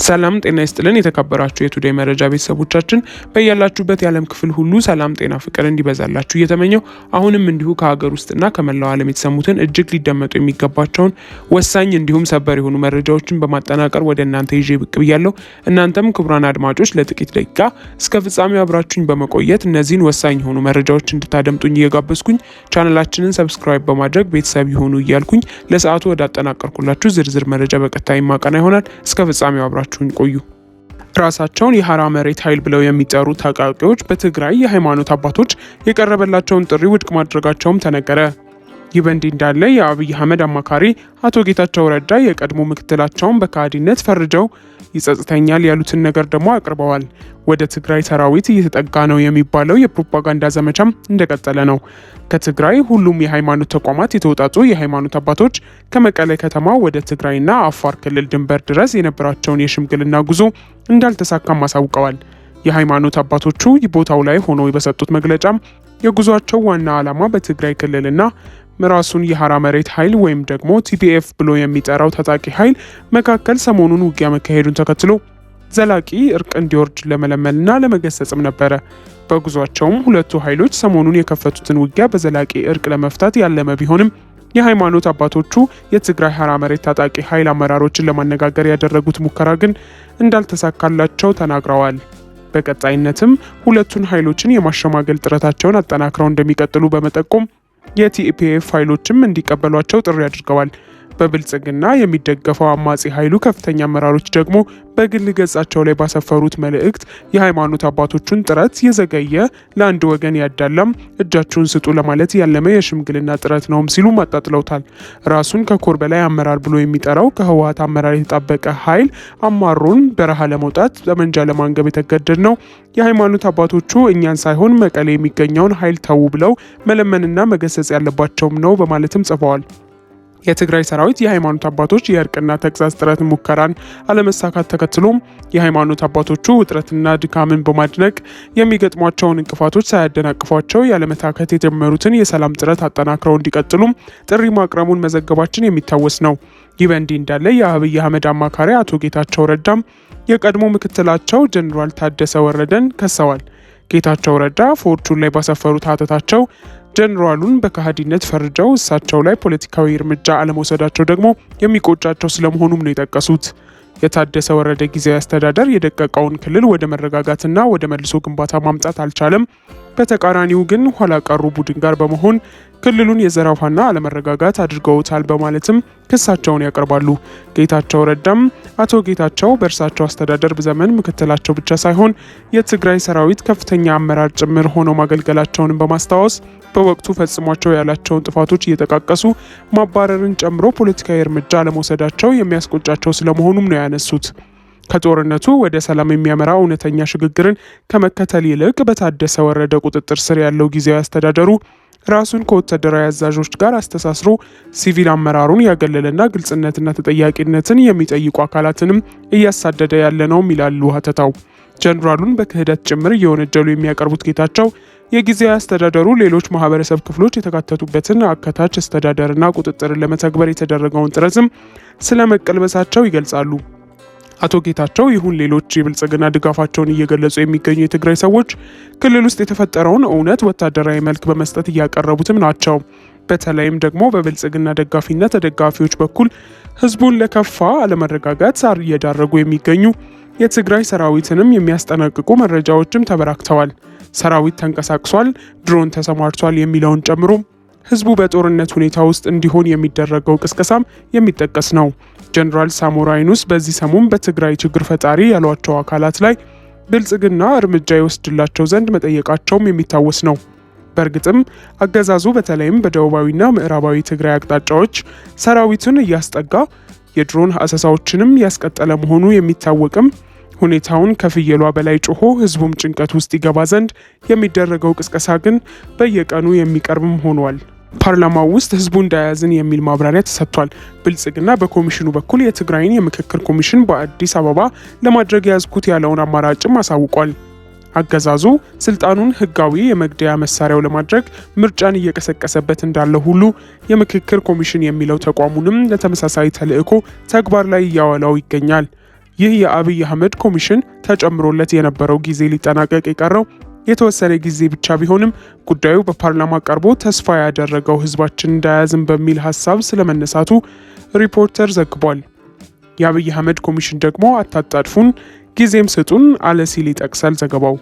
ሰላም ጤና ይስጥልን የተከበራችሁ የቱዴይ መረጃ ቤተሰቦቻችን በያላችሁበት የዓለም ክፍል ሁሉ ሰላም ጤና ፍቅር እንዲበዛላችሁ እየተመኘው አሁንም እንዲሁ ከሀገር ውስጥና ከመላው ዓለም የተሰሙትን እጅግ ሊደመጡ የሚገባቸውን ወሳኝ እንዲሁም ሰበር የሆኑ መረጃዎችን በማጠናቀር ወደ እናንተ ይዤ ብቅ ብያለሁ። እናንተም ክቡራን አድማጮች ለጥቂት ደቂቃ እስከ ፍጻሜው አብራችሁኝ በመቆየት እነዚህን ወሳኝ የሆኑ መረጃዎች እንድታደምጡኝ እየጋበዝኩኝ ቻናላችንን ሰብስክራይብ በማድረግ ቤተሰብ ይሁኑ እያልኩኝ ለሰዓቱ ወደ አጠናቀርኩላችሁ ዝርዝር መረጃ በቀጣይ ማቀና ይሆናል። እስከ ፍጻሜው አብራችሁኝ ቆዩ። ራሳቸውን የሐራ መሬት ኃይል ብለው የሚጠሩ ታጣቂዎች በትግራይ የሃይማኖት አባቶች የቀረበላቸውን ጥሪ ውድቅ ማድረጋቸውም ተነገረ። ይህ በእንዲህ እንዳለ የአብይ አህመድ አማካሪ አቶ ጌታቸው ረዳ የቀድሞ ምክትላቸውን በካሃዲነት ፈርጀው ይጸጽተኛል ያሉትን ነገር ደግሞ አቅርበዋል። ወደ ትግራይ ሰራዊት እየተጠጋ ነው የሚባለው የፕሮፓጋንዳ ዘመቻም እንደቀጠለ ነው። ከትግራይ ሁሉም የሃይማኖት ተቋማት የተውጣጡ የሃይማኖት አባቶች ከመቀሌ ከተማ ወደ ትግራይና አፋር ክልል ድንበር ድረስ የነበራቸውን የሽምግልና ጉዞ እንዳልተሳካም አሳውቀዋል። የሃይማኖት አባቶቹ ቦታው ላይ ሆነው በሰጡት መግለጫም የጉዟቸው ዋና ዓላማ በትግራይ ክልልና ራሱን የሐራ መሬት ኃይል ወይም ደግሞ ቲፒኤፍ ብሎ የሚጠራው ታጣቂ ኃይል መካከል ሰሞኑን ውጊያ መካሄዱን ተከትሎ ዘላቂ እርቅ እንዲወርድ ለመለመልና ለመገሰጽም ነበረ። በጉዟቸውም ሁለቱ ኃይሎች ሰሞኑን የከፈቱትን ውጊያ በዘላቂ እርቅ ለመፍታት ያለመ ቢሆንም የሃይማኖት አባቶቹ የትግራይ ሐራ መሬት ታጣቂ ኃይል አመራሮችን ለማነጋገር ያደረጉት ሙከራ ግን እንዳልተሳካላቸው ተናግረዋል። በቀጣይነትም ሁለቱን ኃይሎችን የማሸማገል ጥረታቸውን አጠናክረው እንደሚቀጥሉ በመጠቆም የቲፒኤፍ ኃይሎችም እንዲቀበሏቸው ጥሪ አድርገዋል። በብልጽግና የሚደገፈው አማጺ ኃይሉ ከፍተኛ አመራሮች ደግሞ በግል ገጻቸው ላይ ባሰፈሩት መልእክት የሃይማኖት አባቶቹን ጥረት የዘገየ ለአንድ ወገን ያዳላም እጃችሁን ስጡ ለማለት ያለመ የሽምግልና ጥረት ነውም ሲሉ አጣጥለውታል። ራሱን ከኮር በላይ አመራር ብሎ የሚጠራው ከህወሓት አመራር የተጣበቀ ኃይል አማሮን በረሃ ለመውጣት ጠመንጃ ለማንገብ የተገደድ ነው። የሃይማኖት አባቶቹ እኛን ሳይሆን መቀሌ የሚገኘውን ኃይል ተዉ ብለው መለመንና መገሰጽ ያለባቸውም ነው በማለትም ጽፈዋል። የትግራይ ሰራዊት የሃይማኖት አባቶች የእርቅና ተግሳጽ ጥረት ሙከራን አለመሳካት ተከትሎም የሃይማኖት አባቶቹ ውጥረትና ድካምን በማድነቅ የሚገጥሟቸውን እንቅፋቶች ሳያደናቅፏቸው ያለመታከት የጀመሩትን የሰላም ጥረት አጠናክረው እንዲቀጥሉም ጥሪ ማቅረቡን መዘገባችን የሚታወስ ነው። ይህ በእንዲህ እንዳለ የአብይ አህመድ አማካሪ አቶ ጌታቸው ረዳም የቀድሞ ምክትላቸው ጀኔራል ታደሰ ወረደን ከሰዋል። ጌታቸው ረዳ ፎርቹን ላይ ባሰፈሩት ሀተታቸው ጀኔራሉን በካሃዲነት ፈርጀው እሳቸው ላይ ፖለቲካዊ እርምጃ አለመውሰዳቸው ደግሞ የሚቆጫቸው ስለመሆኑም ነው የጠቀሱት። የታደሰ ወረደ ጊዜያዊ አስተዳደር የደቀቀውን ክልል ወደ መረጋጋትና ወደ መልሶ ግንባታ ማምጣት አልቻለም። በተቃራኒው ግን ኋላ ቀሩ ቡድን ጋር በመሆን ክልሉን የዘረፋና አለመረጋጋት አድርገውታል በማለትም ክሳቸውን ያቀርባሉ። ጌታቸው ረዳም አቶ ጌታቸው በእርሳቸው አስተዳደር ዘመን ምክትላቸው ብቻ ሳይሆን የትግራይ ሰራዊት ከፍተኛ አመራር ጭምር ሆነው ማገልገላቸውን በማስታወስ በወቅቱ ፈጽሟቸው ያላቸውን ጥፋቶች እየጠቃቀሱ ማባረርን ጨምሮ ፖለቲካዊ እርምጃ አለመውሰዳቸው የሚያስቆጫቸው ስለመሆኑም ነው ያነሱት። ከጦርነቱ ወደ ሰላም የሚያመራ እውነተኛ ሽግግርን ከመከተል ይልቅ በታደሰ ወረደ ቁጥጥር ስር ያለው ጊዜያዊ አስተዳደሩ ራሱን ከወታደራዊ አዛዦች ጋር አስተሳስሮ ሲቪል አመራሩን ያገለለና ግልጽነትና ተጠያቂነትን የሚጠይቁ አካላትንም እያሳደደ ያለ ነውም ይላሉ ሀተታው። ጀኔራሉን በክህደት ጭምር እየወነጀሉ የሚያቀርቡት ጌታቸው የጊዜያዊ አስተዳደሩ ሌሎች ማህበረሰብ ክፍሎች የተካተቱበትን አካታች አስተዳደርና ቁጥጥርን ለመተግበር የተደረገውን ጥረትም ስለመቀልበሳቸው ይገልጻሉ። አቶ ጌታቸው ይሁን ሌሎች የብልጽግና ድጋፋቸውን እየገለጹ የሚገኙ የትግራይ ሰዎች ክልል ውስጥ የተፈጠረውን እውነት ወታደራዊ መልክ በመስጠት እያቀረቡትም ናቸው። በተለይም ደግሞ በብልጽግና ደጋፊና ተደጋፊዎች በኩል ህዝቡን ለከፋ አለመረጋጋት እየዳረጉ የሚገኙ የትግራይ ሰራዊትንም የሚያስጠነቅቁ መረጃዎችም ተበራክተዋል። ሰራዊት ተንቀሳቅሷል፣ ድሮን ተሰማርቷል የሚለውን ጨምሮ ህዝቡ በጦርነት ሁኔታ ውስጥ እንዲሆን የሚደረገው ቅስቀሳም የሚጠቀስ ነው። ጀኔራል ሳሞራ የኑስ በዚህ ሰሞን በትግራይ ችግር ፈጣሪ ያሏቸው አካላት ላይ ብልጽግና እርምጃ ይወስድላቸው ዘንድ መጠየቃቸውም የሚታወስ ነው። በእርግጥም አገዛዙ በተለይም በደቡባዊና ምዕራባዊ ትግራይ አቅጣጫዎች ሰራዊቱን እያስጠጋ የድሮን አሰሳዎችንም ያስቀጠለ መሆኑ የሚታወቅም ሁኔታውን ከፍየሏ በላይ ጮሆ ህዝቡም ጭንቀት ውስጥ ይገባ ዘንድ የሚደረገው ቅስቀሳ ግን በየቀኑ የሚቀርብም ሆኗል። ፓርላማው ውስጥ ህዝቡ እንዳያዝን የሚል ማብራሪያ ተሰጥቷል። ብልጽግና በኮሚሽኑ በኩል የትግራይን የምክክር ኮሚሽን በአዲስ አበባ ለማድረግ ያዝኩት ያለውን አማራጭም አሳውቋል። አገዛዙ ስልጣኑን ህጋዊ የመግደያ መሳሪያው ለማድረግ ምርጫን እየቀሰቀሰበት እንዳለ ሁሉ የምክክር ኮሚሽን የሚለው ተቋሙንም ለተመሳሳይ ተልዕኮ ተግባር ላይ እያዋለው ይገኛል። ይህ የአብይ አህመድ ኮሚሽን ተጨምሮለት የነበረው ጊዜ ሊጠናቀቅ የቀረው የተወሰነ ጊዜ ብቻ ቢሆንም ጉዳዩ በፓርላማ ቀርቦ ተስፋ ያደረገው ህዝባችን እንዳያዝን በሚል ሀሳብ ስለመነሳቱ ሪፖርተር ዘግቧል። የአብይ አህመድ ኮሚሽን ደግሞ አታጣድፉን፣ ጊዜም ስጡን አለ ሲል ይጠቅሳል ዘገባው።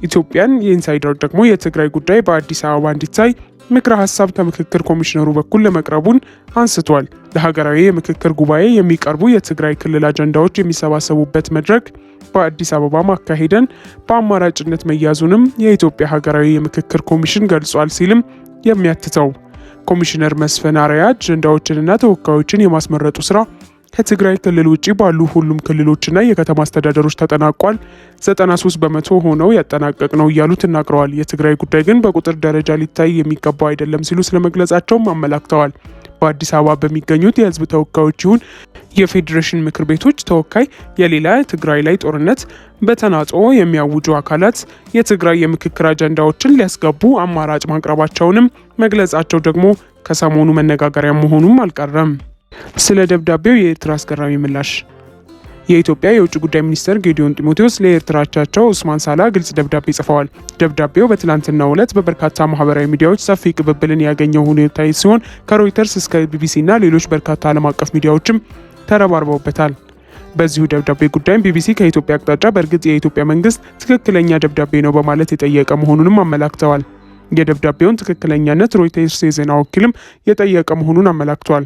ኢትዮጵያን የኢንሳይደር ደግሞ የትግራይ ጉዳይ በአዲስ አበባ እንዲታይ ምክረ ሀሳብ ከምክክር ኮሚሽነሩ በኩል ለመቅረቡን አንስቷል። ለሀገራዊ የምክክር ጉባኤ የሚቀርቡ የትግራይ ክልል አጀንዳዎች የሚሰባሰቡበት መድረክ በአዲስ አበባ ማካሄደን በአማራጭነት መያዙንም የኢትዮጵያ ሀገራዊ የምክክር ኮሚሽን ገልጿል ሲልም የሚያትተው ኮሚሽነር መስፍን አርአያ አጀንዳዎችንና ተወካዮችን የማስመረጡ ስራ ከትግራይ ክልል ውጭ ባሉ ሁሉም ክልሎችና የከተማ አስተዳደሮች ተጠናቋል፣ 93 በመቶ ሆነው ያጠናቀቅ ነው እያሉ ተናግረዋል። የትግራይ ጉዳይ ግን በቁጥር ደረጃ ሊታይ የሚገባው አይደለም ሲሉ ስለመግለጻቸውም አመላክተዋል። በአዲስ አበባ በሚገኙት የህዝብ ተወካዮች ይሁን የፌዴሬሽን ምክር ቤቶች ተወካይ የሌላ ትግራይ ላይ ጦርነት በተናጥኦ የሚያውጁ አካላት የትግራይ የምክክር አጀንዳዎችን ሊያስገቡ አማራጭ ማቅረባቸውንም መግለጻቸው ደግሞ ከሰሞኑ መነጋገሪያ መሆኑም አልቀረም። ስለ ደብዳቤው የኤርትራ አስገራሚ ምላሽ። የኢትዮጵያ የውጭ ጉዳይ ሚኒስትር ጌዲዮን ጢሞቴዎስ ለኤርትራ አቻቸው ኡስማን ሳላ ግልጽ ደብዳቤ ጽፈዋል። ደብዳቤው በትላንትናው ዕለት በበርካታ ማህበራዊ ሚዲያዎች ሰፊ ቅብብልን ያገኘው ሁኔታ ሲሆን ከሮይተርስ እስከ ቢቢሲና ሌሎች በርካታ ዓለም አቀፍ ሚዲያዎችም ተረባርበውበታል። በዚሁ ደብዳቤ ጉዳይም ቢቢሲ ከኢትዮጵያ አቅጣጫ በእርግጥ የኢትዮጵያ መንግስት ትክክለኛ ደብዳቤ ነው በማለት የጠየቀ መሆኑንም አመላክተዋል። የደብዳቤውን ትክክለኛነት ሮይተርስ የዜና ወኪልም የጠየቀ መሆኑን አመላክቷል።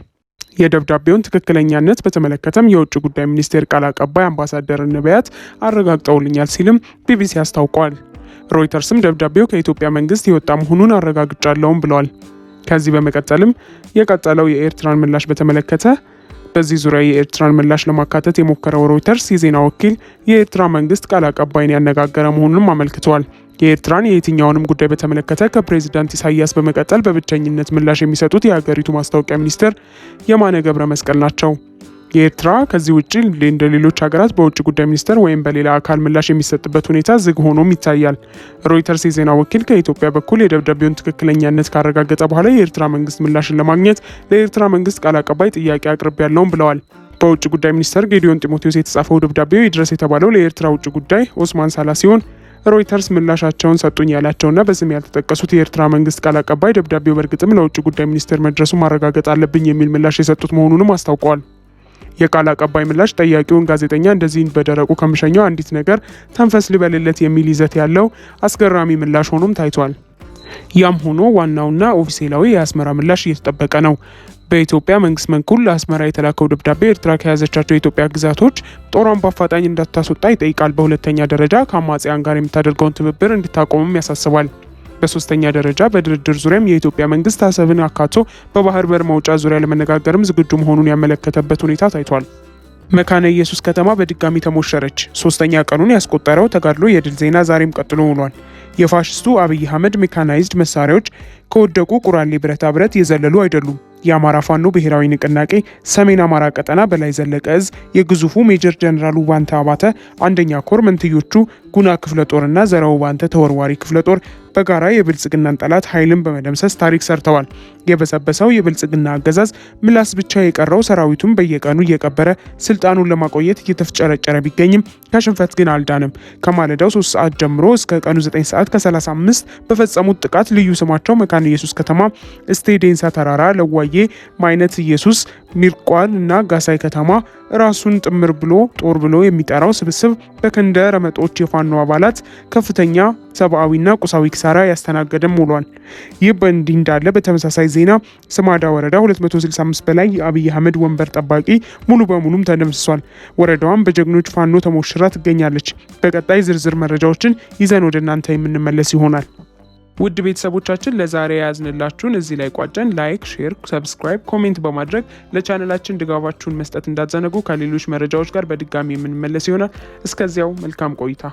የደብዳቤውን ትክክለኛነት በተመለከተም የውጭ ጉዳይ ሚኒስቴር ቃል አቀባይ አምባሳደር ነቢያት አረጋግጠውልኛል ሲልም ቢቢሲ አስታውቋል። ሮይተርስም ደብዳቤው ከኢትዮጵያ መንግስት የወጣ መሆኑን አረጋግጫለሁም ብለዋል። ከዚህ በመቀጠልም የቀጠለው የኤርትራን ምላሽ በተመለከተ በዚህ ዙሪያ የኤርትራን ምላሽ ለማካተት የሞከረው ሮይተርስ የዜና ወኪል የኤርትራ መንግስት ቃል አቀባይን ያነጋገረ መሆኑንም አመልክተዋል። የኤርትራን የየትኛውንም ጉዳይ በተመለከተ ከፕሬዚዳንት ኢሳያስ በመቀጠል በብቸኝነት ምላሽ የሚሰጡት የሀገሪቱ ማስታወቂያ ሚኒስትር የማነ ገብረ መስቀል ናቸው። የኤርትራ ከዚህ ውጭ እንደ ሌሎች ሀገራት በውጭ ጉዳይ ሚኒስትር ወይም በሌላ አካል ምላሽ የሚሰጥበት ሁኔታ ዝግ ሆኖም ይታያል። ሮይተርስ የዜና ወኪል ከኢትዮጵያ በኩል የደብዳቤውን ትክክለኛነት ካረጋገጠ በኋላ የኤርትራ መንግስት ምላሽን ለማግኘት ለኤርትራ መንግስት ቃል አቀባይ ጥያቄ አቅርቤያለሁም ብለዋል። በውጭ ጉዳይ ሚኒስትር ጌዲዮን ጢሞቴዎስ የተጻፈው ደብዳቤው ይድረስ የተባለው ለኤርትራ ውጭ ጉዳይ ኡስማን ሳላ ሲሆን ሮይተርስ ምላሻቸውን ሰጡኝ ያላቸውና በስም ያልተጠቀሱት የኤርትራ መንግስት ቃል አቀባይ ደብዳቤው በእርግጥም ለውጭ ጉዳይ ሚኒስቴር መድረሱ ማረጋገጥ አለብኝ የሚል ምላሽ የሰጡት መሆኑንም አስታውቀዋል። የቃል አቀባይ ምላሽ ጠያቂውን ጋዜጠኛ እንደዚህ በደረቁ ከምሸኘው አንዲት ነገር ተንፈስ ልበልለት የሚል ይዘት ያለው አስገራሚ ምላሽ ሆኖም ታይቷል። ያም ሆኖ ዋናውና ኦፊሴላዊ የአስመራ ምላሽ እየተጠበቀ ነው። በኢትዮጵያ መንግስት በኩል ለአስመራ የተላከው ደብዳቤ ኤርትራ ከያዘቻቸው የኢትዮጵያ ግዛቶች ጦሯን በአፋጣኝ እንዳታስወጣ ይጠይቃል። በሁለተኛ ደረጃ ከአማጽያን ጋር የምታደርገውን ትብብር እንድታቆምም ያሳስባል። በሶስተኛ ደረጃ በድርድር ዙሪያም የኢትዮጵያ መንግስት አሰብን አካቶ በባህር በር መውጫ ዙሪያ ለመነጋገርም ዝግጁ መሆኑን ያመለከተበት ሁኔታ ታይቷል። መካነ ኢየሱስ ከተማ በድጋሚ ተሞሸረች። ሶስተኛ ቀኑን ያስቆጠረው ተጋድሎ የድል ዜና ዛሬም ቀጥሎ ውሏል። የፋሽስቱ አብይ አህመድ ሜካናይዝድ መሳሪያዎች ከወደቁ ቁራሌ ብረታ ብረት የዘለሉ አይደሉም። የአማራ ፋኖ ብሔራዊ ንቅናቄ ሰሜን አማራ ቀጠና በላይ ዘለቀ እዝ የግዙፉ ሜጀር ጀነራል ውባንተ አባተ አንደኛ ኮር መንትዮቹ ጉና ክፍለ ጦርና ዘራው ውባንተ ተወርዋሪ ክፍለ ጦር በጋራ የብልጽግናን ጠላት ኃይልን በመደምሰስ ታሪክ ሰርተዋል። የበሰበሰው የብልጽግና አገዛዝ ምላስ ብቻ የቀረው ሰራዊቱን በየቀኑ እየቀበረ ስልጣኑን ለማቆየት እየተፍጨረጨረ ቢገኝም ከሽንፈት ግን አልዳንም። ከማለዳው 3 ሰዓት ጀምሮ እስከ ቀኑ 9 ሰዓት ከ35 በፈጸሙት ጥቃት ልዩ ስማቸው መካነ ኢየሱስ ከተማ፣ እስቴ ዴንሳ ተራራ፣ ለዋዬ ማይነት ኢየሱስ፣ ሚርቋል እና ጋሳይ ከተማ ራሱን ጥምር ብሎ ጦር ብሎ የሚጠራው ስብስብ በከንደ ረመጦች የፋኖ አባላት ከፍተኛ ሰብአዊና ቁሳዊ ኪሳራ ያስተናገደም ውሏል። ይህ በእንዲህ እንዳለ በተመሳሳይ ዜና ስማዳ ወረዳ 265 በላይ የአብይ አህመድ ወንበር ጠባቂ ሙሉ በሙሉም ተደምስሷል። ወረዳዋም በጀግኖች ፋኖ ተሞሽራ ትገኛለች። በቀጣይ ዝርዝር መረጃዎችን ይዘን ወደ እናንተ የምንመለስ ይሆናል። ውድ ቤተሰቦቻችን ለዛሬ ያዝንላችሁን እዚህ ላይ ቋጨን። ላይክ፣ ሼር፣ ሰብስክራይብ፣ ኮሜንት በማድረግ ለቻናላችን ድጋፋችሁን መስጠት እንዳትዘነጉ። ከሌሎች መረጃዎች ጋር በድጋሚ የምንመለስ ይሆናል። እስከዚያው መልካም ቆይታ